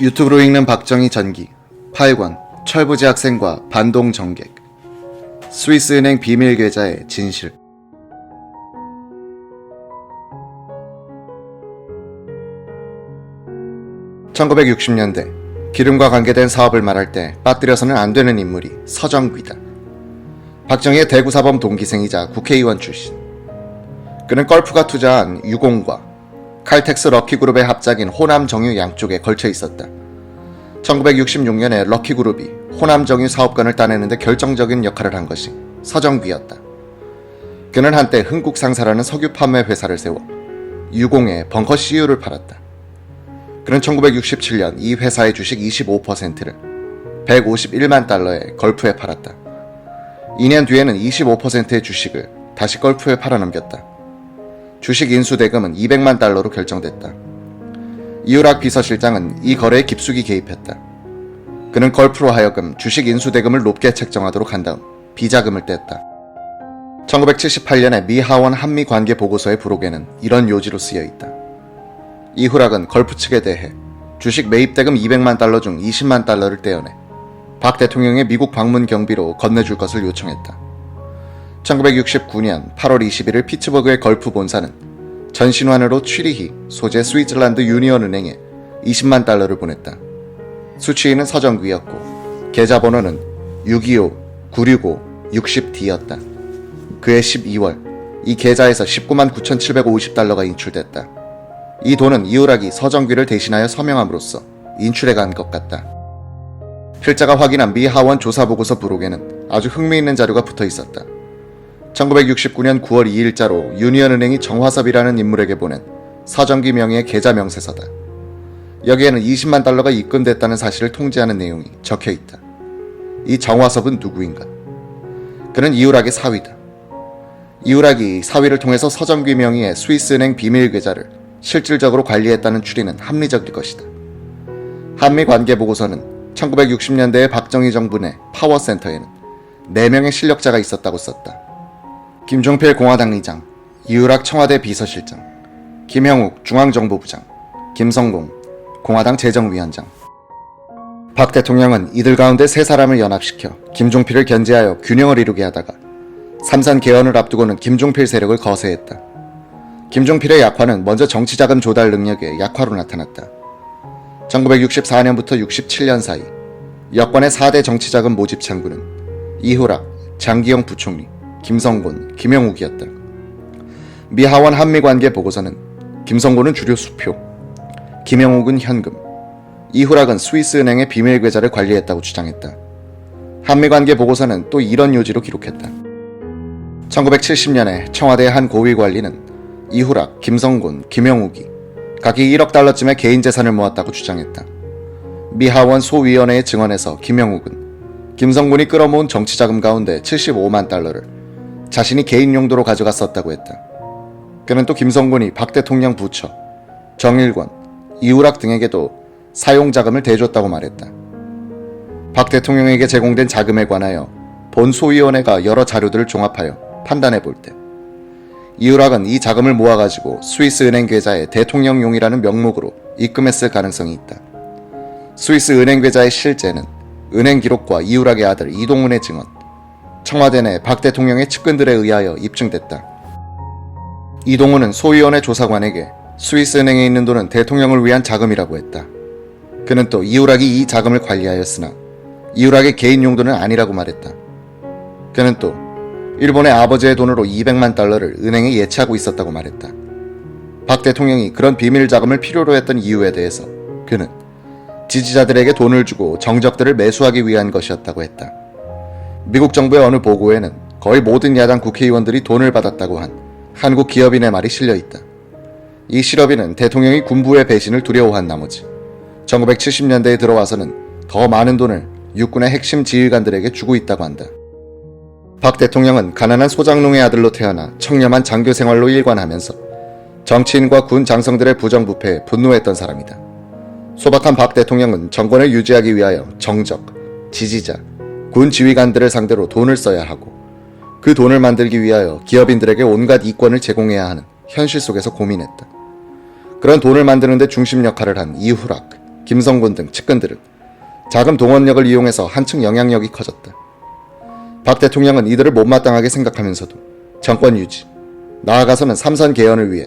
유튜브로 읽는 박정희 전기, 8권, 철부지 학생과 반동 정객, 스위스은행 비밀 계좌의 진실. (1960년대) 기름과 관계된 사업을 말할 때 빠뜨려서는 안 되는 인물이 서정귀다. 박정희의 대구사범 동기생이자 국회의원 출신. 그는 걸프가 투자한 유공과 칼텍스 럭키그룹의 합작인 호남정유 양쪽에 걸쳐 있었다. 1966년에 럭키그룹이 호남정유 사업권을 따내는 데 결정적인 역할을 한 것이 서정귀였다. 그는 한때 흥국상사라는 석유 판매 회사를 세워 유공에 벙커 CU를 팔았다. 그는 1967년 이 회사의 주식 25%를 151만 달러에 걸프에 팔았다. 2년 뒤에는 25%의 주식을 다시 걸프에 팔아넘겼다. 주식 인수 대금은 200만 달러로 결정됐다. 이우락 비서실장은 이 거래에 깊숙이 개입했다. 그는 걸프로 하여금 주식 인수 대금을 높게 책정하도록 한 다음 비자금을 뗐다. 1978년에 미 하원 한미 관계 보고서의 부록에는 이런 요지로 쓰여 있다. 이후락은 걸프 측에 대해 주식 매입 대금 200만 달러 중 20만 달러를 떼어내 박 대통령의 미국 방문 경비로 건네줄 것을 요청했다. 1969년 8월 21일 피츠버그의 걸프 본사는 전신환으로 취리히 소재 스위tzerland 유니언은행에 20만 달러를 보냈다. 수취인은 서정귀였고 계좌번호는 625-965-60D였다. 그해 12월 이 계좌에서 19만 9,750달러가 인출됐다. 이 돈은 이우락이 서정귀를 대신하여 서명함으로써 인출해 간 것 같다. 필자가 확인한 미 하원 조사보고서 부록에는 아주 흥미있는 자료가 붙어 있었다. 1969년 9월 2일자로 유니언은행이 정화섭이라는 인물에게 보낸 서정귀 명의의 계좌 명세서다. 여기에는 20만 달러가 입금됐다는 사실을 통지하는 내용이 적혀 있다. 이 정화섭은 누구인가? 그는 이우락의 사위다. 이우락이 사위를 통해서 서정귀 명의의 스위스은행 비밀 계좌를 실질적으로 관리했다는 추리는 합리적일 것이다. 한미관계보고서는 1960년대의 박정희 정부 내 파워센터에는 4명의 실력자가 있었다고 썼다. 김종필 공화당 의장, 이우락 청와대 비서실장, 김형욱 중앙정보부장, 김성공 공화당 재정위원장. 박 대통령은 이들 가운데 3사람을 연합시켜 김종필을 견제하여 균형을 이루게 하다가 삼산 개헌을 앞두고는 김종필 세력을 거세했다. 김종필의 약화는 먼저 정치자금 조달 능력의 약화로 나타났다. 1964년부터 67년 사이 여권의 4대 정치자금 모집 창구는 이후락, 장기영 부총리, 김성곤, 김영욱이었다. 미 하원 한미관계 보고서는 김성곤은 주류 수표, 김영욱은 현금, 이후락은 스위스은행의 비밀 계좌를 관리했다고 주장했다. 한미관계 보고서는 또 이런 요지로 기록했다. 1970년에 청와대의 한 고위 관리는 이후락, 김성곤, 김영욱이 각기 1억 달러쯤의 개인 재산을 모았다고 주장했다. 미 하원 소위원회의 증언에서 김영욱은 김성곤이 끌어모은 정치자금 가운데 75만 달러를 자신이 개인 용도로 가져갔었다고 했다. 그는 또 김성곤이 박 대통령 부처, 정일권, 이우락 등에게도 사용자금을 대줬다고 말했다. 박 대통령에게 제공된 자금에 관하여 본 소위원회가 여러 자료들을 종합하여 판단해 볼 때 이우락은 이 자금을 모아가지고 스위스 은행 계좌에 대통령용이라는 명목으로 입금했을 가능성이 있다. 스위스 은행 계좌의 실제는 은행 기록과 이우락의 아들 이동훈의 증언, 청와대 내 박 대통령의 측근들에 의하여 입증됐다. 이동훈은 소위원회 조사관에게 스위스 은행에 있는 돈은 대통령을 위한 자금이라고 했다. 그는 또 이우락이 이 자금을 관리하였으나 이우락의 개인 용도는 아니라고 말했다. 그는 또 일본의 아버지의 돈으로 200만 달러를 은행에 예치하고 있었다고 말했다. 박 대통령이 그런 비밀 자금을 필요로 했던 이유에 대해서 그는 지지자들에게 돈을 주고 정적들을 매수하기 위한 것이었다고 했다. 미국 정부의 어느 보고에는 거의 모든 야당 국회의원들이 돈을 받았다고 한 한국 기업인의 말이 실려 있다. 이 실업인은 대통령이 군부의 배신을 두려워한 나머지 1970년대에 들어와서는 더 많은 돈을 육군의 핵심 지휘관들에게 주고 있다고 한다. 박 대통령은 가난한 소장농의 아들로 태어나 청렴한 장교 생활로 일관하면서 정치인과 군 장성들의 부정부패에 분노했던 사람이다. 소박한 박 대통령은 정권을 유지하기 위하여 정적, 지지자, 군 지휘관들을 상대로 돈을 써야 하고 그 돈을 만들기 위하여 기업인들에게 온갖 이권을 제공해야 하는 현실 속에서 고민했다. 그런 돈을 만드는 데 중심 역할을 한 이후락, 김성곤 등 측근들은 자금 동원력을 이용해서 한층 영향력이 커졌다. 박 대통령은 이들을 못마땅하게 생각하면서도 정권 유지, 나아가서는 삼선 개헌을 위해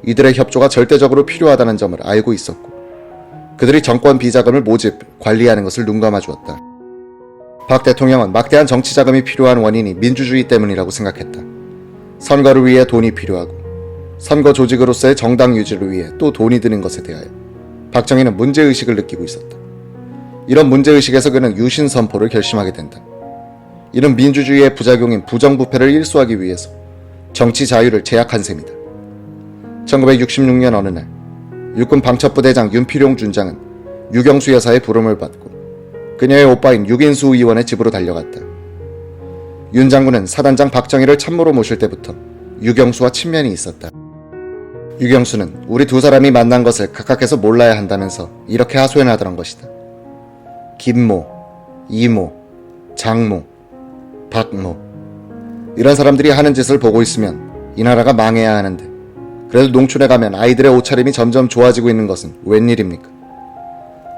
이들의 협조가 절대적으로 필요하다는 점을 알고 있었고 그들이 정권 비자금을 모집, 관리하는 것을 눈감아 주었다. 박 대통령은 막대한 정치 자금이 필요한 원인이 민주주의 때문이라고 생각했다. 선거를 위해 돈이 필요하고 선거 조직으로서의 정당 유지를 위해 또 돈이 드는 것에 대하여 박정희는 문제의식을 느끼고 있었다. 이런 문제의식에서 그는 유신 선포를 결심하게 된다. 이는 민주주의의 부작용인 부정부패를 일소하기 위해서 정치 자유를 제약한 셈이다. 1966년 어느 날 육군 방첩부대장 윤필용 준장은 유경수 여사의 부름을 받고 그녀의 오빠인 유긴수 의원의 집으로 달려갔다. 윤 장군은 사단장 박정희를 참모로 모실 때부터 유경수와 친면이 있었다. 유경수는 우리 두 사람이 만난 것을 각각해서 몰라야 한다면서 이렇게 하소연하더란 것이다. 김모, 이모, 장모, 박모 이런 사람들이 하는 짓을 보고 있으면 이 나라가 망해야 하는데 그래도 농촌에 가면 아이들의 옷차림이 점점 좋아지고 있는 것은 웬일입니까?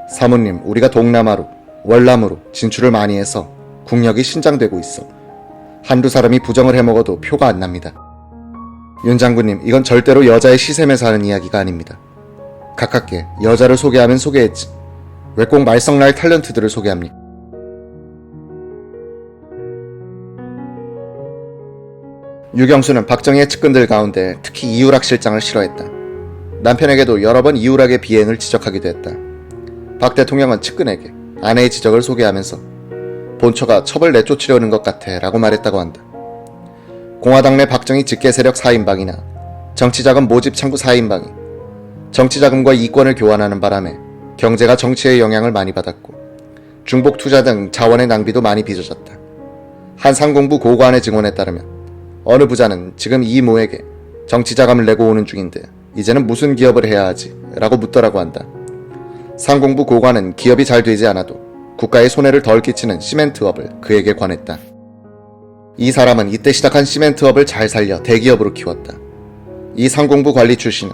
사모님, 우리가 동남아로, 월남으로 진출을 많이 해서 국력이 신장되고 있어. 한두 사람이 부정을 해먹어도 표가 안 납니다. 윤 장군님, 이건 절대로 여자의 시샘에서 하는 이야기가 아닙니다. 가깝게 여자를 소개하면 소개했지. 왜 꼭 말썽날 탤런트들을 소개합니까? 유경수는 박정희의 측근들 가운데 특히 이유락 실장을 싫어했다. 남편에게도 여러 번 이유락의 비행을 지적하기도 했다. 박 대통령은 측근에게 아내의 지적을 소개하면서 본처가 첩을 내쫓으려는 것 같아 라고 말했다고 한다. 공화당 내 박정희 직계세력 4인방이나 정치자금 모집 창구 4인방이 정치자금과 이권을 교환하는 바람에 경제가 정치의 영향을 많이 받았고 중복 투자 등 자원의 낭비도 많이 빚어졌다. 한 상공부 고관의 증언에 따르면 어느 부자는 지금 이 모에게 정치자금을 내고 오는 중인데 이제는 무슨 기업을 해야 하지? 라고 묻더라고 한다. 상공부 고관은 기업이 잘 되지 않아도 국가에 손해를 덜 끼치는 시멘트업을 그에게 권했다. 이 사람은 이때 시작한 시멘트업을 잘 살려 대기업으로 키웠다. 이 상공부 관리 출신은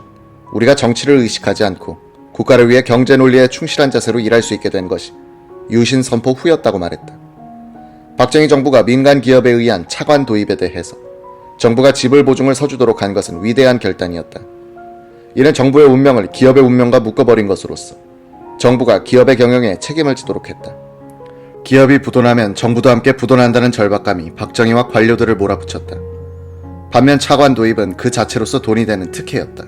우리가 정치를 의식하지 않고 국가를 위해 경제 논리에 충실한 자세로 일할 수 있게 된 것이 유신 선포 후였다고 말했다. 박정희 정부가 민간 기업에 의한 차관 도입에 대해서 정부가 지불 보증을 서주도록 한 것은 위대한 결단이었다. 이는 정부의 운명을 기업의 운명과 묶어버린 것으로서 정부가 기업의 경영에 책임을 지도록 했다. 기업이 부도나면 정부도 함께 부도난다는 절박감이 박정희와 관료들을 몰아붙였다. 반면 차관 도입은 그 자체로서 돈이 되는 특혜였다.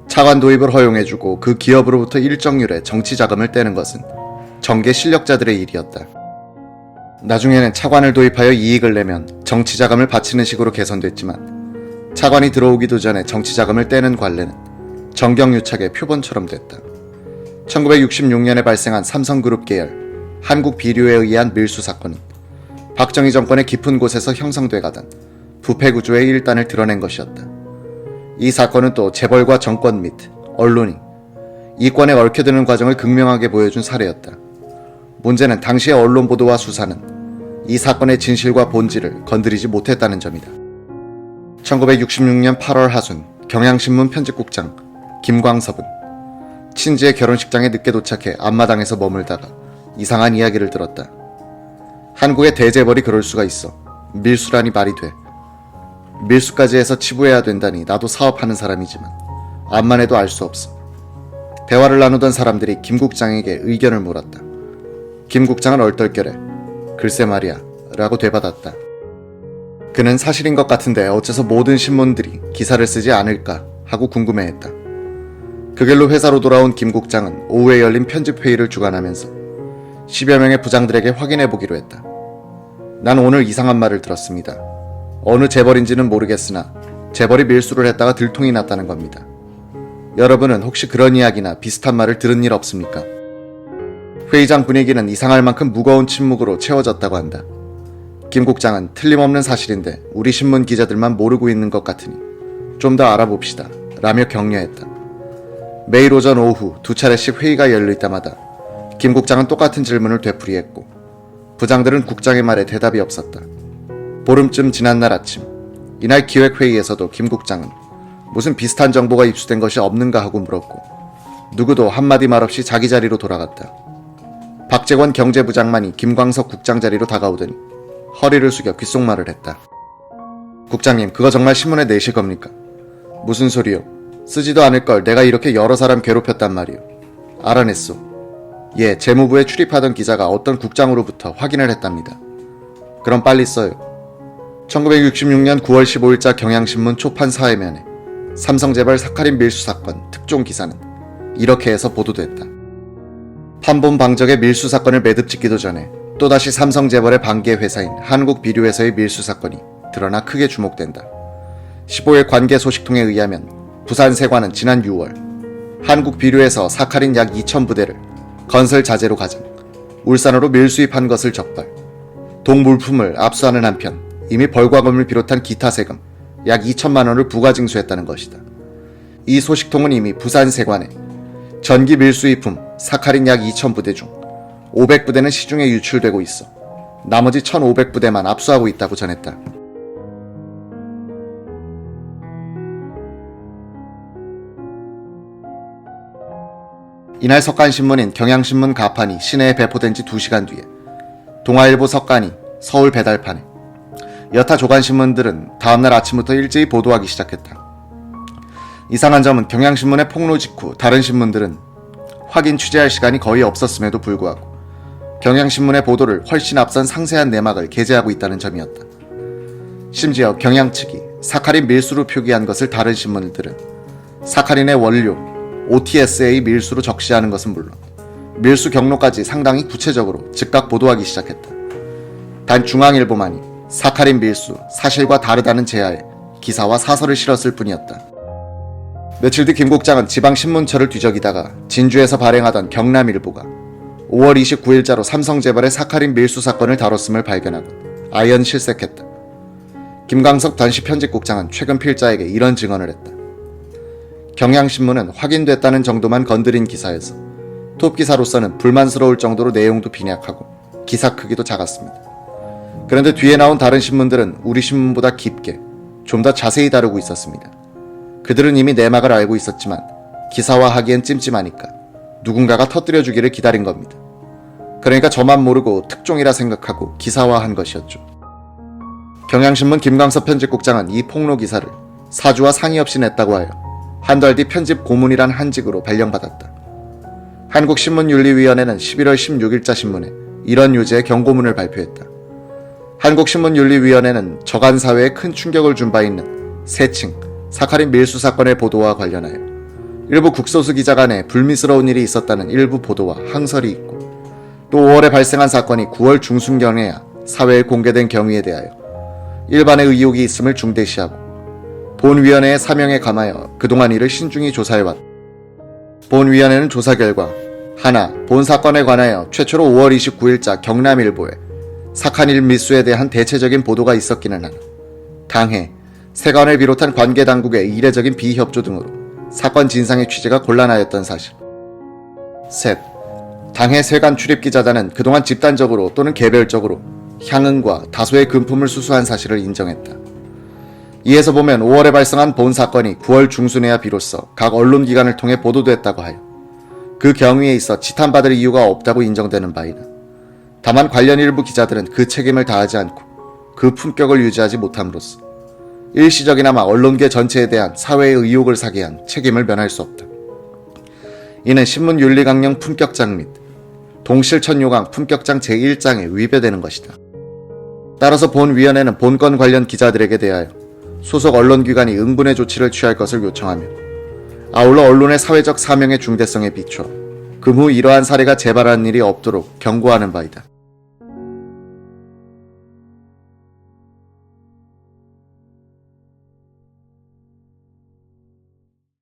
차관 도입을 허용해주고 그 기업으로부터 일정률의 정치 자금을 떼는 것은 정계 실력자들의 일이었다. 나중에는 차관을 도입하여 이익을 내면 정치자금을 바치는 식으로 개선됐지만 차관이 들어오기도 전에 정치자금을 떼는 관례는 정경유착의 표본처럼 됐다. 1966년에 발생한 삼성그룹 계열 한국비료에 의한 밀수 사건은 박정희 정권의 깊은 곳에서 형성돼 가던 부패구조의 일단을 드러낸 것이었다. 이 사건은 또 재벌과 정권 및 언론이 이권에 얽혀드는 과정을 극명하게 보여준 사례였다. 문제는 당시의 언론 보도와 수사는 이 사건의 진실과 본질을 건드리지 못했다는 점이다. 1966년 8월 하순 경향신문 편집국장 김광섭은 친지의 결혼식장에 늦게 도착해 앞마당에서 머물다가 이상한 이야기를 들었다. 한국의 대재벌이 그럴 수가 있어. 밀수라니 말이 돼. 밀수까지 해서 치부해야 된다니 나도 사업하는 사람이지만 암만 해도 알 수 없어. 대화를 나누던 사람들이 김 국장에게 의견을 물었다. 김 국장은 얼떨결에 글쎄 말이야 라고 되받았다. 그는 사실인 것 같은데 어째서 모든 신문들이 기사를 쓰지 않을까 하고 궁금해했다. 그 길로 회사로 돌아온 김 국장은 오후에 열린 편집회의를 주관하면서 10여 명의 부장들에게 확인해보기로 했다. 난 오늘 이상한 말을 들었습니다. 어느 재벌인지는 모르겠으나 재벌이 밀수를 했다가 들통이 났다는 겁니다. 여러분은 혹시 그런 이야기나 비슷한 말을 들은 일 없습니까? 회의장 분위기는 이상할 만큼 무거운 침묵으로 채워졌다고 한다. 김 국장은 틀림없는 사실인데 우리 신문 기자들만 모르고 있는 것 같으니 좀 더 알아봅시다 라며 격려했다. 매일 오전 오후 두 차례씩 회의가 열릴 때마다 김 국장은 똑같은 질문을 되풀이했고 부장들은 국장의 말에 대답이 없었다. 보름쯤 지난 날 아침 이날 기획회의에서도 김 국장은 무슨 비슷한 정보가 입수된 것이 없는가 하고 물었고 누구도 한마디 말 없이 자기 자리로 돌아갔다. 박재권 경제부장만이 김광석 국장 자리로 다가오더니 허리를 숙여 귓속말을 했다. 국장님, 그거 정말 신문에 내실 겁니까? 무슨 소리요? 쓰지도 않을 걸 내가 이렇게 여러 사람 괴롭혔단 말이요. 알아냈소. 예, 재무부에 출입하던 기자가 어떤 국장으로부터 확인을 했답니다. 그럼 빨리 써요. 1966년 9월 15일자 경향신문 초판 사회면에 삼성재벌 사카린 밀수 사건 특종 기사는 이렇게 해서 보도됐다. 판본방적의 밀수 사건을 매듭짓기도 전에 또다시 삼성재벌의 반계 회사인 한국비료에서의 밀수 사건이 드러나 크게 주목된다. 15일 관계 소식통에 의하면 부산 세관은 지난 6월 한국비료에서 사카린 약 2,000부대를 건설 자재로 가장 울산으로 밀수입한 것을 적발, 동물품을 압수하는 한편 이미 벌과금을 비롯한 기타 세금 약 2천만 원을 부가 징수했다는 것이다. 이 소식통은 이미 부산 세관에 전기 밀수입품 사카린 약 2,000부대 중 500부대는 시중에 유출되고 있어 나머지 1,500부대만 압수하고 있다고 전했다. 이날 석간신문인 경향신문 가판이 시내에 배포된 지 2시간 뒤에 동아일보 석간이 서울 배달판에 여타 조간신문들은 다음날 아침부터 일제히 보도하기 시작했다. 이상한 점은 경향신문의 폭로 직후 다른 신문들은 확인 취재할 시간이 거의 없었음에도 불구하고 경향신문의 보도를 훨씬 앞선 상세한 내막을 게재하고 있다는 점이었다. 심지어 경향 측이 사카린 밀수로 표기한 것을 다른 신문들은 사카린의 원료 OTS의 밀수로 적시하는 것은 물론 밀수 경로까지 상당히 구체적으로 즉각 보도하기 시작했다. 단 중앙일보만이 사카린 밀수 사실과 다르다는 제하에 기사와 사설을 실었을 뿐이었다. 며칠 뒤 김 국장은 지방신문처를 뒤적이다가 진주에서 발행하던 경남일보가 5월 29일자로 삼성재벌의 사카린 밀수 사건을 다뤘음을 발견하고 아연 실색했다. 김광석 당시 편집국장은 최근 필자에게 이런 증언을 했다. 경향신문은 확인됐다는 정도만 건드린 기사에서 톱기사로서는 불만스러울 정도로 내용도 빈약하고 기사 크기도 작았습니다. 그런데 뒤에 나온 다른 신문들은 우리 신문보다 깊게 좀 더 자세히 다루고 있었습니다. 그들은 이미 내막을 알고 있었지만 기사화하기엔 찜찜하니까 누군가가 터뜨려주기를 기다린 겁니다. 그러니까 저만 모르고 특종이라 생각하고 기사화한 것이었죠. 경향신문 김광석 편집국장은 이 폭로 기사를 사주와 상의 없이 냈다고 하여 한 달 뒤 편집 고문이란 한직으로 발령받았다. 한국신문윤리위원회는 11월 16일자 신문에 이런 요지의 경고문을 발표했다. 한국신문윤리위원회는 저간사회에 큰 충격을 준 바 있는 세칭, 사카린 밀수 사건의 보도와 관련하여 일부 국소수 기자 간에 불미스러운 일이 있었다는 일부 보도와 항설이 있고 또 5월에 발생한 사건이 9월 중순경에야 사회에 공개된 경위에 대하여 일반의 의혹이 있음을 중대시하고 본위원회의 사명에 감하여 그동안 이를 신중히 조사해왔다. 본위원회는 조사 결과 하나, 본 사건에 관하여 최초로 5월 29일자 경남일보에 사카린 밀수에 대한 대체적인 보도가 있었기는 하나 당해 세관을 비롯한 관계당국의 이례적인 비협조 등으로 사건 진상의 취재가 곤란하였던 사실. 셋, 당해 세관 출입기자단은 그동안 집단적으로 또는 개별적으로 향응과 다소의 금품을 수수한 사실을 인정했다. 이에서 보면 5월에 발생한 본 사건이 9월 중순에야 비로소 각 언론기관을 통해 보도됐다고 하여 그 경위에 있어 지탄받을 이유가 없다고 인정되는 바이다. 다만 관련 일부 기자들은 그 책임을 다하지 않고 그 품격을 유지하지 못함으로써 일시적이나마 언론계 전체에 대한 사회의 의혹을 사게 한 책임을 면할 수 없다. 이는 신문윤리강령 품격장 및 동실천요강 품격장 제1장에 위배되는 것이다. 따라서 본위원회는 본건 관련 기자들에게 대하여 소속 언론기관이 응분의 조치를 취할 것을 요청하며 아울러 언론의 사회적 사명의 중대성에 비추어 금후 이러한 사례가 재발하는 일이 없도록 경고하는 바이다.